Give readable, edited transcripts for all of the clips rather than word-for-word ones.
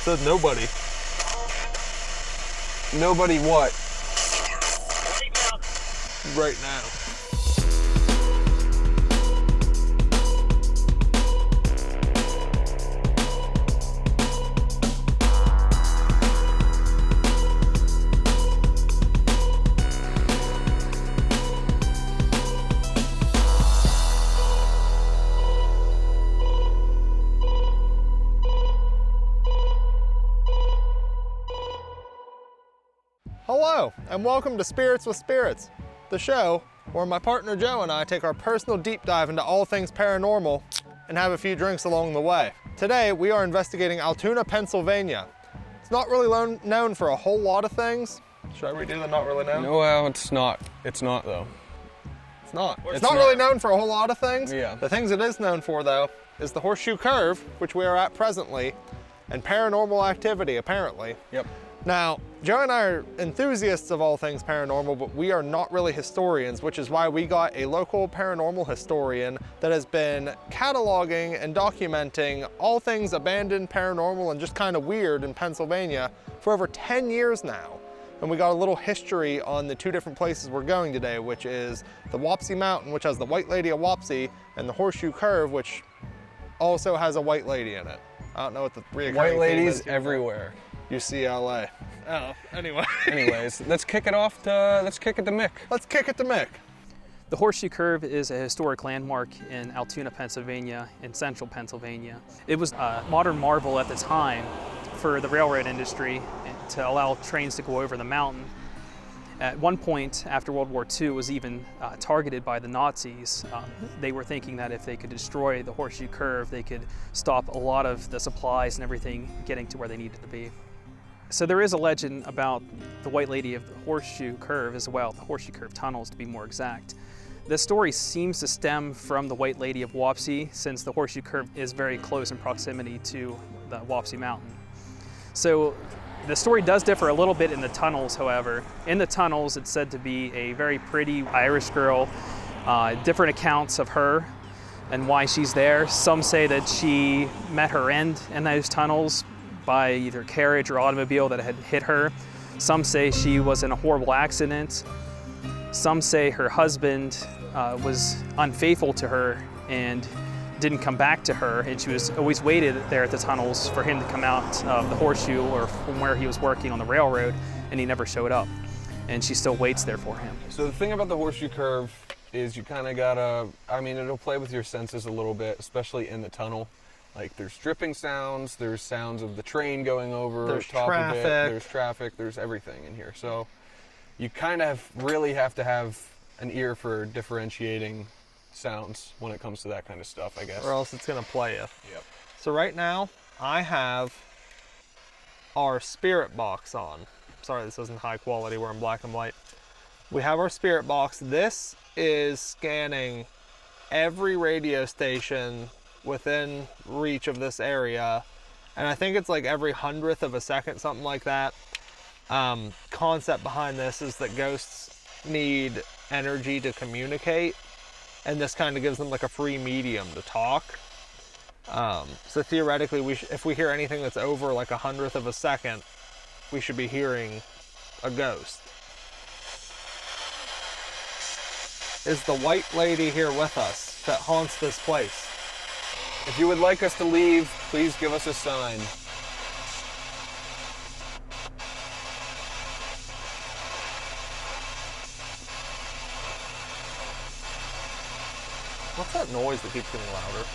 said nobody. Nobody what? Right now. Hello, and welcome to Spirits with Spirits, the show where my partner Joe and I take our personal deep dive into all things paranormal and have a few drinks along the way. Today, we are investigating Altoona, Pennsylvania. It's not really known for a whole lot of things. Should I redo the not really known? No, well, it's not. It's not, though. It's not. It's not really known for a whole lot of things. Yeah. The things it is known for, though, is the Horseshoe Curve, which we are at presently, and paranormal activity, apparently. Yep. Now, Joe and I are enthusiasts of all things paranormal, but we are not really historians, which is why we got a local paranormal historian that has been cataloging and documenting all things abandoned, paranormal, and just kind of weird in Pennsylvania for over 10 years now. And we got a little history on the two different places we're going today, which is the Wopsy Mountain, which has the White Lady of Wopsy, and the Horseshoe Curve, which also has a white lady in it. I don't know what the reoccurring White ladies theme is. everywhere. UCLA. Oh, anyway. Anyways, let's kick it off to, let's kick it to Mick. Let's kick it to Mick. The Horseshoe Curve is a historic landmark in Altoona, Pennsylvania, in central Pennsylvania. It was a modern marvel at the time for the railroad industry to allow trains to go over the mountain. At one point after World War II, it was even targeted by the Nazis. They were thinking that if they could destroy the Horseshoe Curve, they could stop a lot of the supplies and everything getting to where they needed to be. So there is a legend about the White Lady of the Horseshoe Curve as well, the Horseshoe Curve tunnels to be more exact. The story seems to stem from the White Lady of Wapsi, since the Horseshoe Curve is very close in proximity to the Wapsi Mountain. So the story does differ a little bit in the tunnels, however. In the tunnels, it's said to be a very pretty Irish girl, different accounts of her and why she's there. Some say that she met her end in those tunnels by either carriage or automobile that had hit her. Some say she was in a horrible accident. Some say her husband was unfaithful to her and didn't come back to her, and she was always waited there at the tunnels for him to come out of the horseshoe or from where he was working on the railroad, and he never showed up. And she still waits there for him. So the thing about the Horseshoe Curve is you kind of gotta, I mean, it'll play with your senses a little bit, especially in the tunnel. Like there's dripping sounds, there's sounds of the train going over top of it, there's traffic, there's everything in here. So you kind of really have to have an ear for differentiating sounds when it comes to that kind of stuff, I guess. Or else it's gonna play you. Yep. So right now, I have our spirit box on. Sorry, this isn't high quality, we're in black and white. We have our spirit box. This is scanning every radio station within reach of this area, and I think it's like every 100th of a second, something like that. Concept behind this is that ghosts need energy to communicate, and this kind of gives them like a free medium to talk. So theoretically, if we hear anything that's over like 100th of a second, we should be hearing a ghost. Is the White Lady here with us that haunts this place? If you would like us to leave, please give us a sign. What's that noise that keeps getting louder?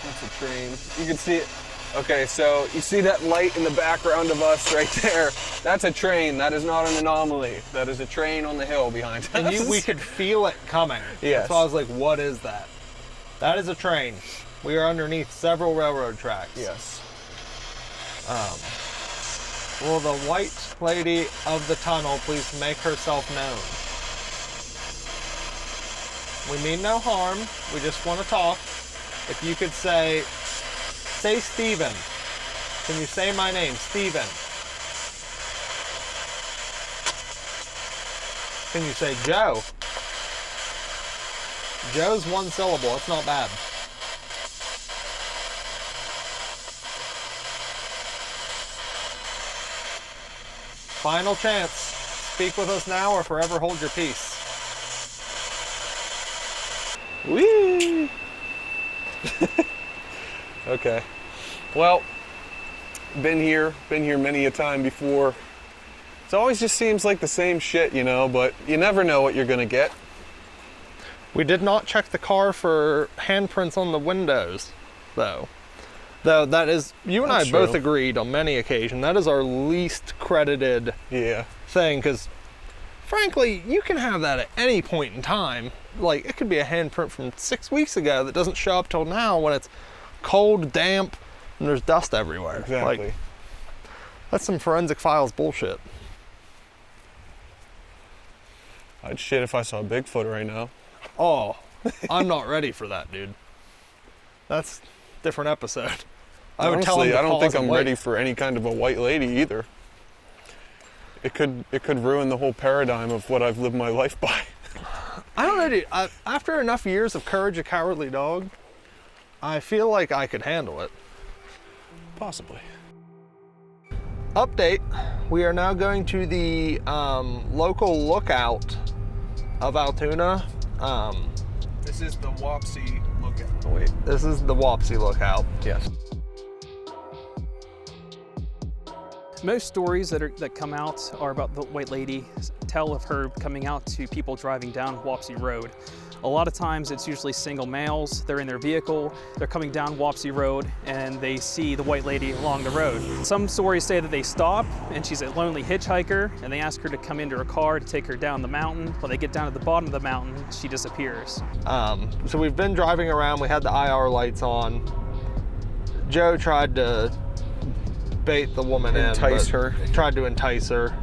That's a train. You can see it. Okay, so you see that light in the background of us right there? That's a train. That is not an anomaly. That is a train on the hill behind us. And we could feel it coming. Yes. That's why I was like, what is that? That is a train. We are underneath several railroad tracks. Yes. Will the White Lady of the tunnel please make herself known? We mean no harm. We just want to talk. If you could say Stephen. Can you say my name, Stephen? Can you say Joe? Joe's one syllable, it's not bad. Final chance. Speak with us now or forever hold your peace. Whee! Okay. Well, been here many a time before. It always just seems like the same shit, you know, but you never know what you're gonna get. We did not check the car for handprints on the windows, though. Though that is, you and That's I both true. agreed on many occasions, that is our least credited thing, because frankly, you can have that at any point in time. Like, it could be a handprint from 6 weeks ago that doesn't show up till now when it's cold, damp, and there's dust everywhere. Exactly. Like, that's some forensic files bullshit. I'd shit if I saw Bigfoot right now. Oh, I'm not ready for that, dude. That's a different episode. I would tell him Honestly, to I don't pause think and I'm wait. ready for any kind of a white lady either. It could ruin the whole paradigm of what I've lived my life by. I don't know, dude. After enough years of Courage a Cowardly Dog, I feel like I could handle it. Possibly. Update, we are now going to the local lookout of Altoona. This is the Wopsy lookout. Oh, wait. This is the Wopsy lookout. Yes. Most stories that come out are about the white lady tell of her coming out to people driving down Wopsy Road. A lot of times it's usually single males, they're in their vehicle, they're coming down Wopsy Road and they see the white lady along the road. Some stories say that they stop and she's a lonely hitchhiker and they ask her to come into her car to take her down the mountain. When they get down to the bottom of the mountain, she disappears. So we've been driving around, we had the IR lights on. Joe tried to bait the woman Entice her. Tried to entice her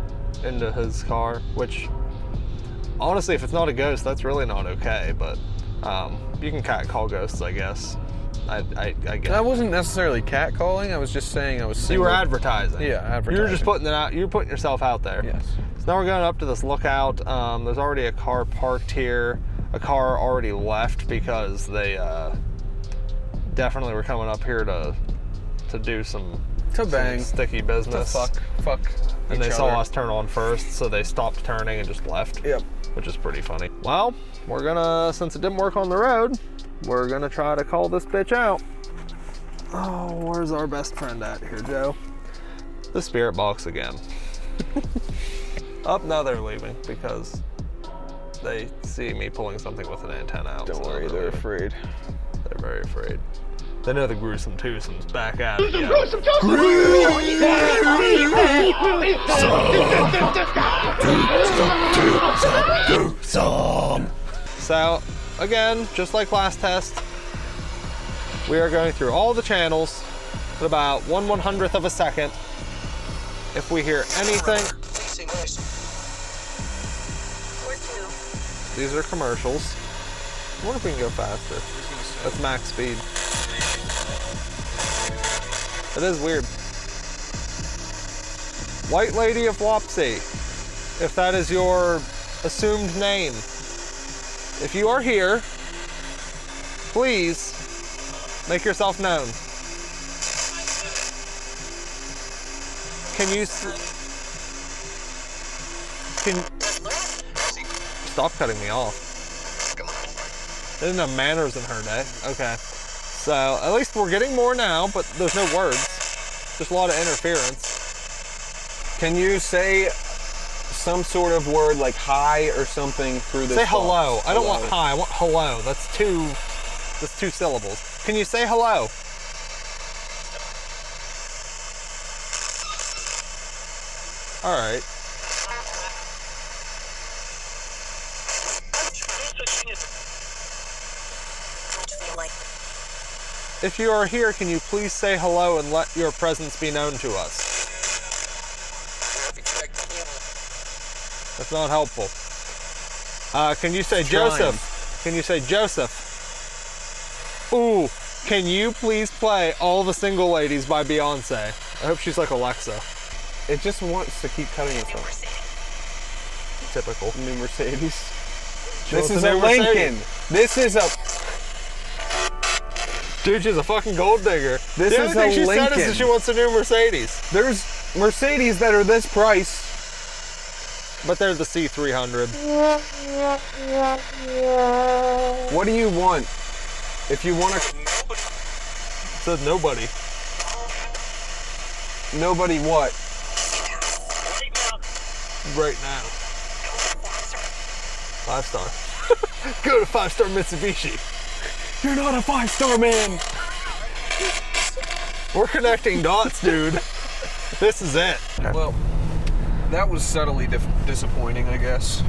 into his car, which honestly, if it's not a ghost, that's really not okay, but you can catcall ghosts, I guess. I get I it. wasn't necessarily catcalling, I was just saying I was single. You were advertising. Yeah, advertising. You were just putting it out, you were putting yourself out there. Yes. So now we're going up to this lookout. There's already a car parked here. A car already left because they definitely were coming up here to do some bang. sticky business. Fuck. And they each saw other. us turn on first, so they stopped turning and just left. Yep. Which is pretty funny. Well, we're gonna, since it didn't work on the road, we're gonna try to call this bitch out. Oh, where's our best friend at here, Joe? The spirit box again. Now they're leaving because they see me pulling something with an antenna out. Don't so worry, they're afraid. They're very afraid. They know the gruesome twosome's back at it. So, again, just like last test, we are going through all the channels at about 1/100th of a second. If we hear anything, these are commercials. I wonder if we can go faster. That's max speed. It is weird. White Lady of Wapsi, if that is your assumed name. If you are here, please make yourself known. Can you stop cutting me off? They didn't have manners in her day. Okay. So at least we're getting more now, but there's no words. Just a lot of interference. Can you say some sort of word like hi or something through this Say box? hello. I don't want hi, I want hello. That's two syllables. Can you say hello? All right. If you are here, can you please say hello and let your presence be known to us? That's not helpful. Can you say Joseph? Can you say Joseph? Ooh, can you please play All the Single Ladies by Beyonce? I hope she's like Alexa. It just wants to keep cutting itself. Typical. New Mercedes. This is a Lincoln. This is a... Dude, she's a fucking gold digger. This the is only thing a she Lincoln. said is that she wants a new Mercedes. There's Mercedes that are this price. but they're the C300. What do you want? If you want to... Said nobody. Nobody what? Right now. 5-star. Go to 5-star Mitsubishi. You're not a 5-star man. We're connecting dots, dude. This is it. Well, that was subtly disappointing, I guess.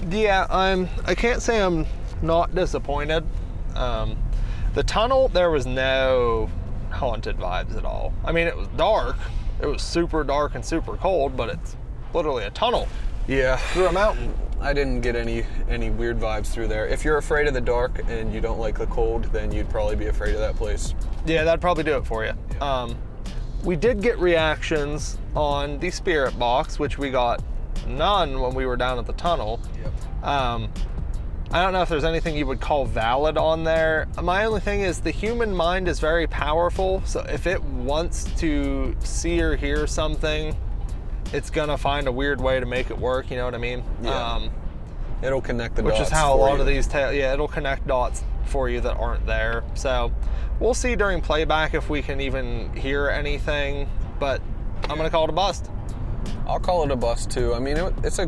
Yeah, I can't say I'm not disappointed. The tunnel, there was no haunted vibes at all. I mean, it was dark. It was super dark and super cold, but it's literally a tunnel. Yeah. Through a mountain. I didn't get any weird vibes through there. If you're afraid of the dark and you don't like the cold, then you'd probably be afraid of that place. Yeah, that'd probably do it for you. Yeah. We did get reactions on the spirit box, which we got none when we were down at the tunnel. Yep. I don't know if there's anything you would call valid on there. My only thing is the human mind is very powerful, so if it wants to see or hear something, it's gonna find a weird way to make it work, you know what I mean? Yeah. It'll connect the dots. Which is how a lot of these, it'll connect dots for you that aren't there. So we'll see during playback if we can even hear anything, but I'm gonna call it a bust. I'll call it a bust too. I mean, it's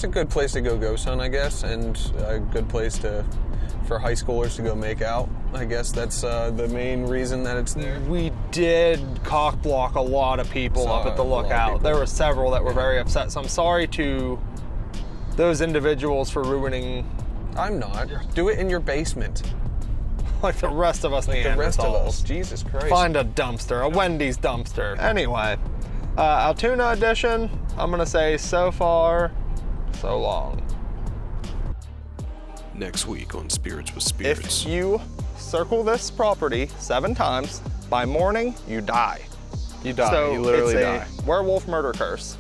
a good place to go ghost hunt, I guess, and a good place for high schoolers to go make out. I guess that's the main reason that it's there. We did cock block a lot of people up at the lookout. There were several that were very upset, so I'm sorry to those individuals for ruining. I'm not. Do it in your basement. Like the rest of us Like the rest of us. Neanderthals. Jesus Christ. Find a dumpster, a Wendy's dumpster. Anyway, Altoona edition, I'm gonna say so far, so long. Next week on Spirits with Spirits. If you circle this property 7 times, by morning, you die. You die. So you literally it's die. a werewolf murder curse.